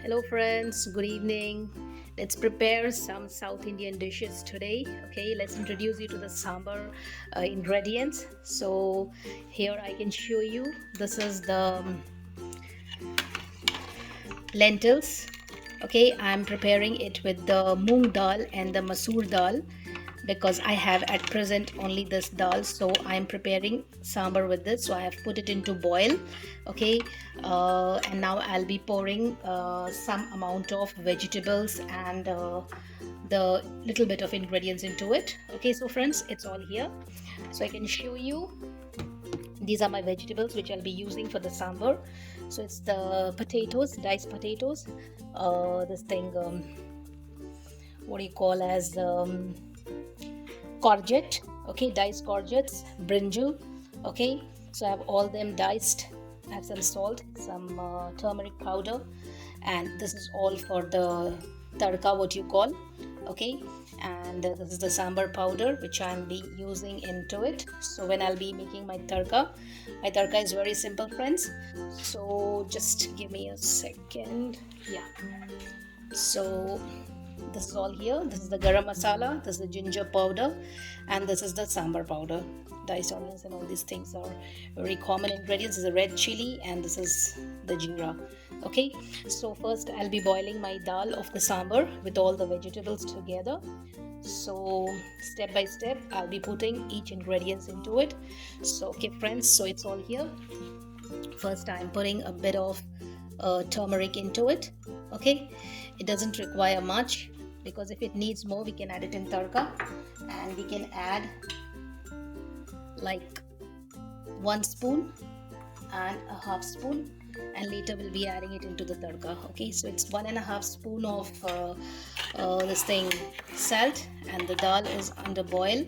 Hello friends, good evening. Let's prepare some South Indian dishes today. Okay, let's introduce you to the sambhar ingredients. So here I can show you. This is the lentils. Okay, I'm preparing it with the moong dal and the masoor dal because I have at present only this dal, so I'm preparing sambar with this. So I have put it into boil. Okay, and now I'll be pouring some amount of vegetables and the little bit of ingredients into it. Okay, so friends, it's all here, so I can show you. These are my vegetables which I'll be using for the sambar. So it's the potatoes, diced potatoes, this thing, what do you call as courgette. Okay, diced courgettes, brinjal. Okay, so I have all them diced. I have some salt, some turmeric powder, and this is all for the tadka, what you call. Okay, and this is the sambar powder which I'll be using into it. So when I'll be making my tadka is very simple, friends. So just give me a second. Yeah, so this is all here. This is the garam masala, this is the ginger powder, and this is the sambar powder. Diced onions and all these things are very common ingredients. This is the red chili and this is the jeera. Okay, so first I'll be boiling my dal of the sambar with all the vegetables together. So step by step I'll be putting each ingredients into it. So okay friends, so it's all here. First I'm putting a bit of turmeric into it. Okay, it doesn't require much because if it needs more we can add it in tadka, and we can add like 1 spoon and a half spoon, and later we'll be adding it into the tadka. Okay, so it's 1.5 spoon of this thing salt, and the dal is under boil,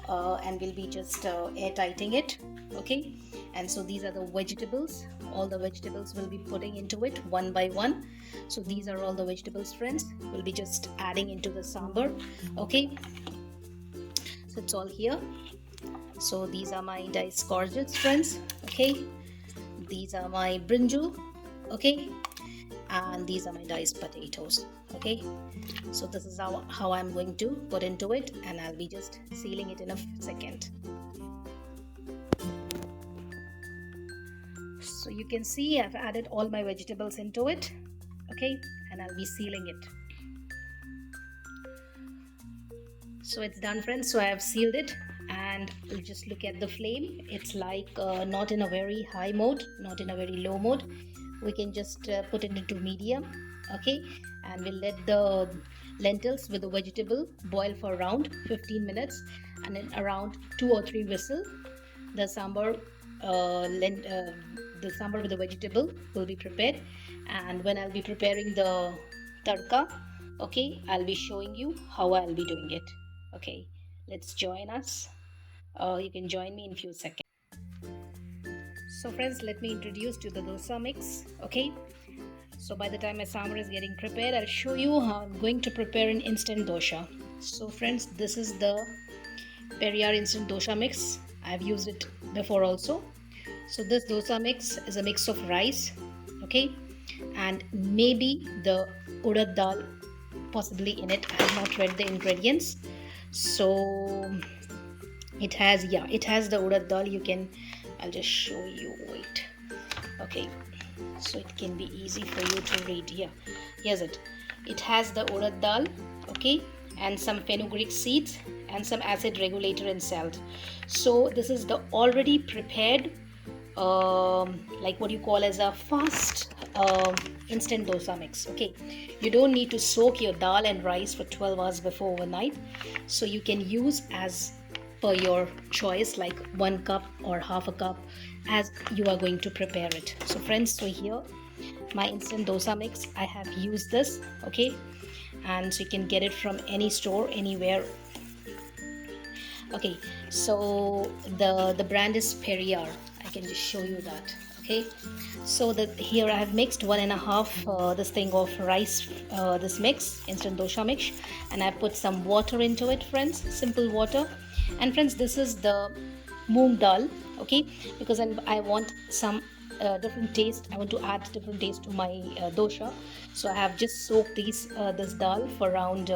and we'll be just air tightening it. Okay, and so these are the vegetables. All the vegetables will be putting into it one by one. So these are all the vegetables, friends, we'll be just adding into the sambar. Okay, so it's all here. So these are my diced courgettes, friends. Okay, these are my brinjal. Okay, and these are my diced potatoes. Okay, so this is how I'm going to put into it, and I'll be just sealing it in a second. So you can see I've added all my vegetables into it. Okay, and I'll be sealing it. So it's done, friends. So I have sealed it, and we'll just look at the flame. It's like not in a very high mode, not in a very low mode. We can just put it into medium. Okay, and we'll let the lentils with the vegetable boil for around 15 minutes, and then around 2 or 3 whistles the sambar the sambar with the vegetable will be prepared. And when I'll be preparing the tadka, okay, I'll be showing you how I'll be doing it. Okay, let's join us. You can join me in few seconds. So friends, let me introduce to the dosa mix. Okay, so by the time my sambar is getting prepared, I'll show you how I'm going to prepare an instant dosa. So friends, this is the Periyar instant dosa mix. I've used it before also. So this dosa mix is a mix of rice, okay, and maybe the urad dal possibly in it. I have not read the ingredients. So it has the urad dal. I'll just show you. Wait. Okay, so it can be easy for you to read. Yeah, here's it. It has the urad dal, okay, and some fenugreek seeds and some acid regulator and salt. So this is the already prepared like what you call as a fast instant dosa mix. Okay, you don't need to soak your dal and rice for 12 hours before overnight, so you can use as per your choice, like 1 cup or half a cup as you are going to prepare it. So friends, so here my instant dosa mix, I have used this. Okay, and so you can get it from any store anywhere. Okay, so the brand is Periyar. I can just show you that. Okay, so here I have mixed 1.5 this thing of rice, this mix, instant dosa mix, and I put some water into it, friends, simple water. And friends, this is the moong dal. Okay, because I want some different taste. I want to add different taste to my dosha. So I have just soaked this dal for around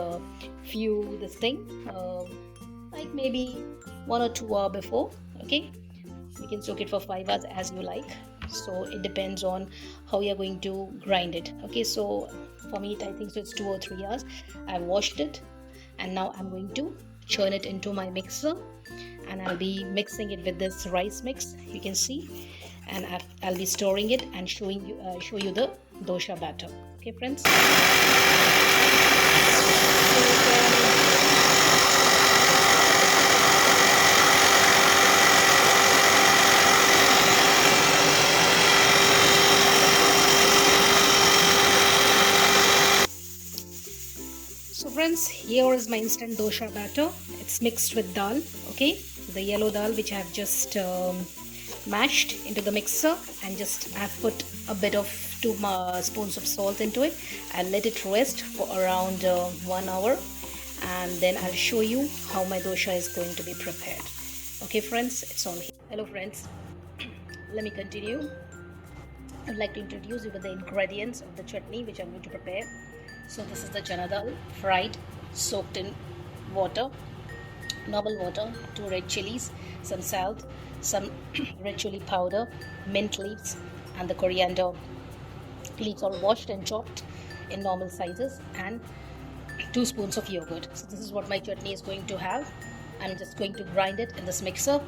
few this thing, like maybe 1 or 2 hour before. Okay, you can soak it for 5 hours as you like. So it depends on how you're going to grind it. Okay, so for me, I think so it's 2 or 3 hours. I've washed it, and now I'm going to churn it into my mixer, and I'll be mixing it with this rice mix, you can see, and I'll be storing it and showing you show you the dosha batter. Okay, friends. So friends, here is my instant dosha batter. It's mixed with dal, okay, the yellow dal which I have just mashed into the mixer, and just I've put a bit of 2 spoons of salt into it. I'll let it rest for around 1 hour, and then I'll show you how my dosha is going to be prepared. Okay friends, it's on here. Hello friends, let me continue. I'd like to introduce you with the ingredients of the chutney which I'm going to prepare. So this is the chana dal, fried, soaked in water, normal water, 2 red chilies, some salt, some red chili powder, mint leaves, and the coriander leaves, all washed and chopped in normal sizes, and 2 spoons of yogurt. So this is what my chutney is going to have. I'm just going to grind it in this mixer,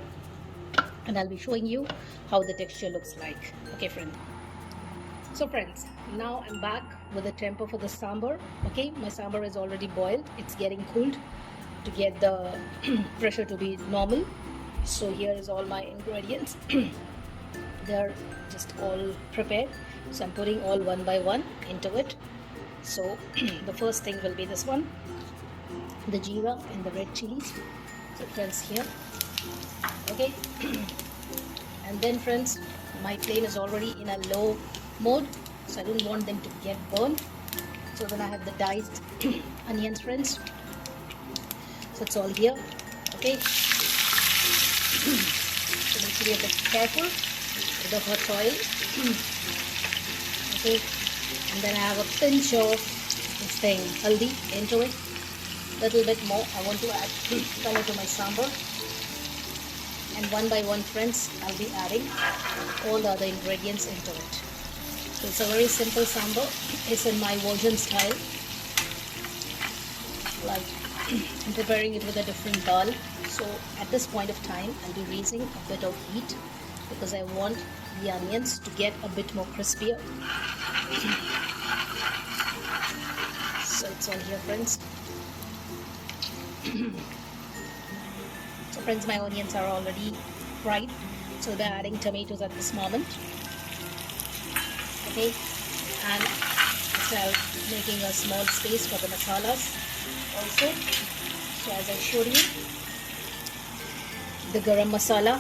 and I'll be showing you how the texture looks like. Okay friends. So friends, now I'm back with the temper for the sambar. Okay, my sambar is already boiled. It's getting cooled to get the pressure to be normal. So here is all my ingredients. They're just all prepared. So I'm putting all one by one into it. So the first thing will be this one, the jeera and the red chilies. So friends, here. Okay. And then friends, my flame is already in a low mode, so I don't want them to get burned. So then I have the diced onions friends, so it's all here. Okay. So make sure you're a bit careful with the hot oil. Okay, and then I have a pinch of this thing, haldi, into it, little bit more. I want to add color to my sambar, and one by one friends, I'll be adding all the other ingredients into it. So it's a very simple sambar. It's in my version style. Like I'm preparing it with a different dal. So at this point of time, I'll be raising a bit of heat because I want the onions to get a bit more crispier. So it's on here friends. So friends, my onions are already fried. So they're adding tomatoes at this moment. Okay, and so making a small space for the masalas also. So as I showed you, the garam masala,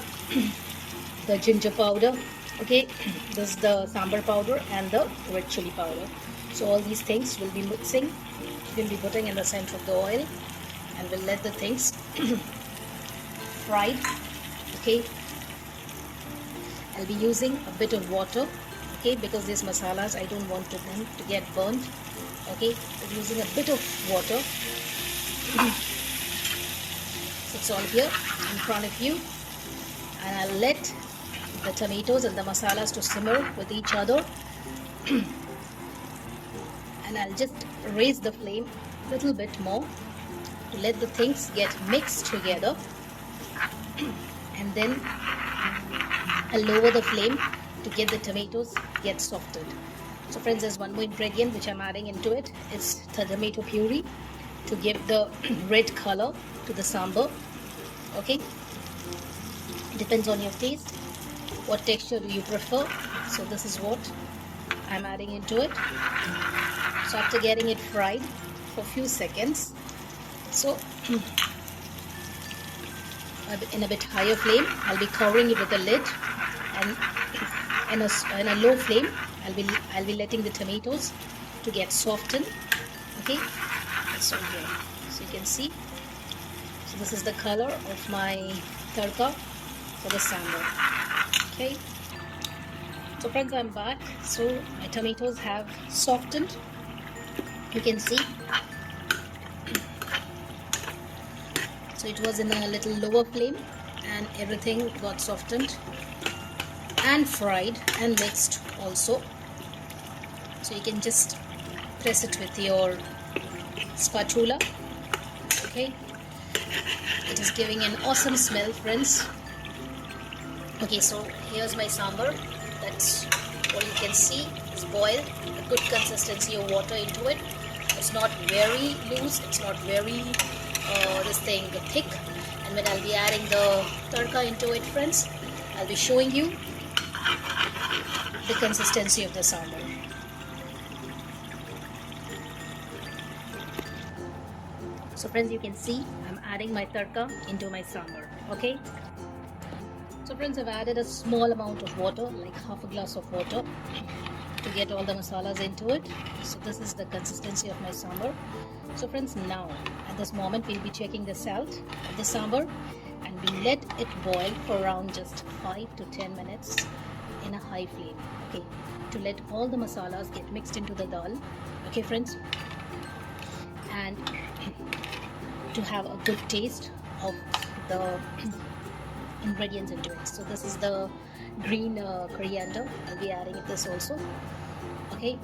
the ginger powder, okay, this is the sambar powder and the red chili powder. So all these things will be mixing, we'll be putting in the center of the oil, and we'll let the things fried. Okay, I'll be using a bit of water. Okay, because these masalas I don't want them to get burnt. Okay, I'm using a bit of water. So it's all here in front of you, and I'll let the tomatoes and the masalas to simmer with each other. And I'll just raise the flame a little bit more to let the things get mixed together, and then I'll lower the flame to get the tomatoes get softened. So friends, there's one more ingredient which I'm adding into it. It's the tomato puree to give the red color to the sambar. Okay, it depends on your taste. What texture do you prefer? So this is what I'm adding into it. So after getting it fried for a few seconds, so in a bit higher flame, I'll be covering it with a lid, and in a low flame, I'll be letting the tomatoes to get softened. Okay, so here, so you can see. So this is the color of my tadka for the sambar. Okay, So friends, I'm back. So my tomatoes have softened, you can see. So it was in a little lower flame and everything got softened and fried and mixed also. So you can just press it with your spatula. Okay, it is giving an awesome smell, friends. Okay, so here's my sambar. That's all you can see is boiled. A good consistency of water into it. It's not very loose. It's not very thick. And when I'll be adding the tadka into it, friends, I'll be showing you the consistency of the sambar. So friends, you can see I'm adding my tadka into my sambar. Okay. So friends, I've added a small amount of water, like half a glass of water, to get all the masalas into it. So this is the consistency of my sambar. So friends, now at this moment we'll be checking the salt of the sambar, and we let it boil for around just 5 to 10 minutes in a high flame. Okay, to let all the masalas get mixed into the dal. Okay friends, and to have a good taste of the ingredients into it. So this is the green coriander. I'll be adding this also. Okay,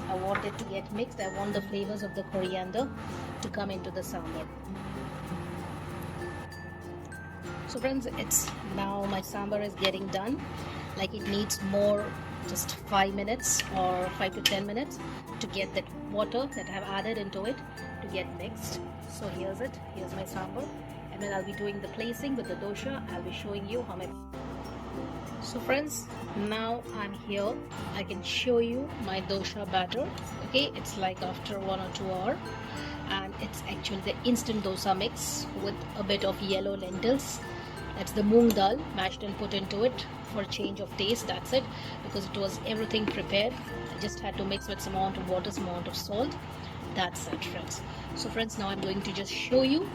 I want it to get mixed. I want the flavors of the coriander to come into the sambar. So friends, it's now my sambar is getting done. Like it needs more, just 5 minutes or 5 to 10 minutes to get that water that I've added into it to get mixed. So here's it. Here's my sambar. And then I'll be doing the placing with the dosha. I'll be showing you how my... So friends, now I'm here. I can show you my dosha batter. Okay, it's like after 1 or 2 hours, and it's actually the instant dosa mix with a bit of yellow lentils. That's the moong dal mashed and put into it for change of taste. That's it, because it was everything prepared. I just had to mix with some amount of water, some amount of salt. That's it, friends. So friends, now I'm going to just show you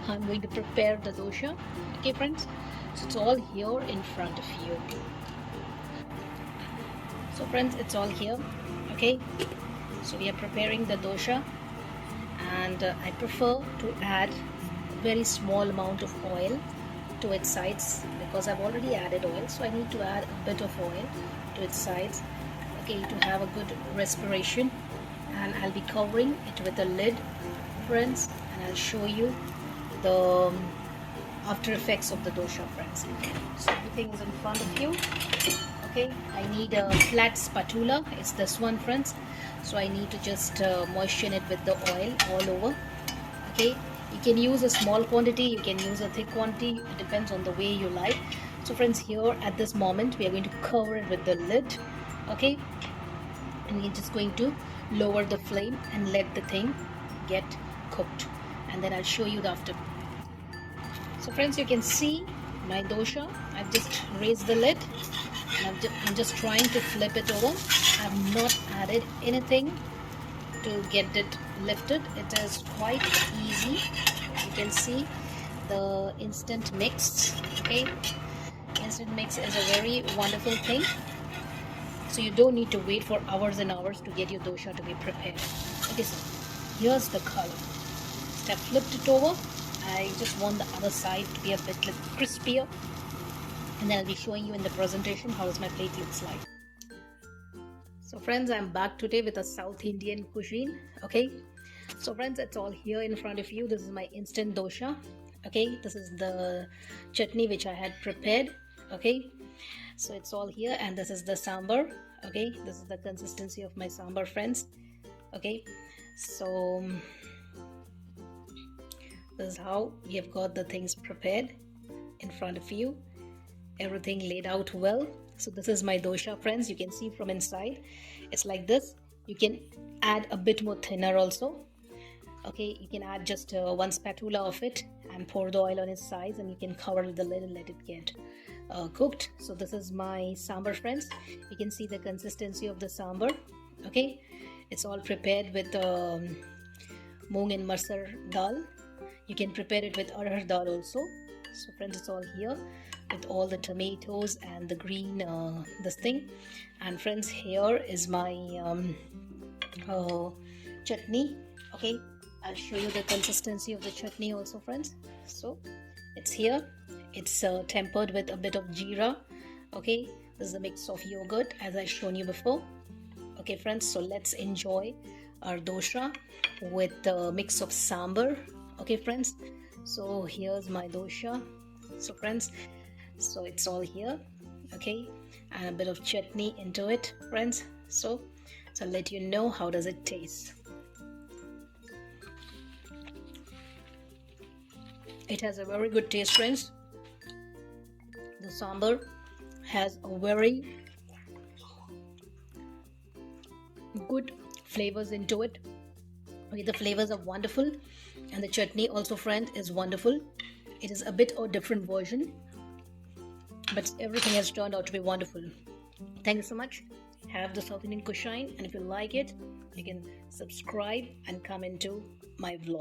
how I'm going to prepare the dosha. Okay friends, so it's all here in front of you. So friends, it's all here. Okay, so we are preparing the dosha, and I prefer to add a very small amount of oil to its sides, because I've already added oil, so I need to add a bit of oil to its sides, okay, to have a good respiration. And I'll be covering it with a lid, friends, and I'll show you the after effects of the dosha, friends. So everything is in front of you. Okay, I need a flat spatula. It's this one, friends. So I need to just moisten it with the oil all over. Okay, you can use a small quantity, you can use a thick quantity. It depends on the way you like. So friends, here at this moment we are going to cover it with the lid. Okay, and we're just going to lower the flame and let the thing get cooked, and then I'll show you the after. So friends, you can see my dosha. I've just raised the lid and I'm just trying to flip it over. I've not added anything to get it lifted. It is quite easy. You can see the instant mix. Okay, instant mix is a very wonderful thing. So you don't need to wait for hours and hours to get your dosha to be prepared. Okay, so here's the color. So I flipped it over. I just want the other side to be a bit crispier, and then I'll be showing you in the presentation how my plate looks like. So friends, I'm back today with a South Indian cuisine. Okay, so friends, it's all here in front of you. This is my instant dosha. Okay, this is the chutney which I had prepared. Okay, so it's all here, and this is the sambar. Okay, this is the consistency of my sambar, friends. Okay, so this is how we have got the things prepared in front of you. Everything laid out well. So this is my dosha, friends. You can see from inside it's like this. You can add a bit more thinner also. Okay, you can add just 1 spatula of it and pour the oil on its sides, and you can cover the lid and let it get cooked. So this is my sambar, friends. You can see the consistency of the sambar. Okay, it's all prepared with moong and masar dal. You can prepare it with arhar dal also. So friends, it's all here. with all the tomatoes and the green this thing. And friends, here is my uh, chutney. Okay, I'll show you the consistency of the chutney also, friends. So it's here. It's tempered with a bit of jeera. Okay, this is a mix of yogurt as I shown you before. Okay friends, so let's enjoy our dosha with a mix of sambar. Okay friends, so here's my dosha. So friends, so it's all here. Okay, and a bit of chutney into it, friends. So I'll let you know how does it taste. It has a very good taste, friends. The sambar has a very good flavors into it. Okay, the flavors are wonderful, and the chutney also, friend, is wonderful. It is a bit of different version, but everything has turned out to be wonderful. Thank you so much. Have the South Indian cuisine, and if you like it, you can subscribe and come into my vlog.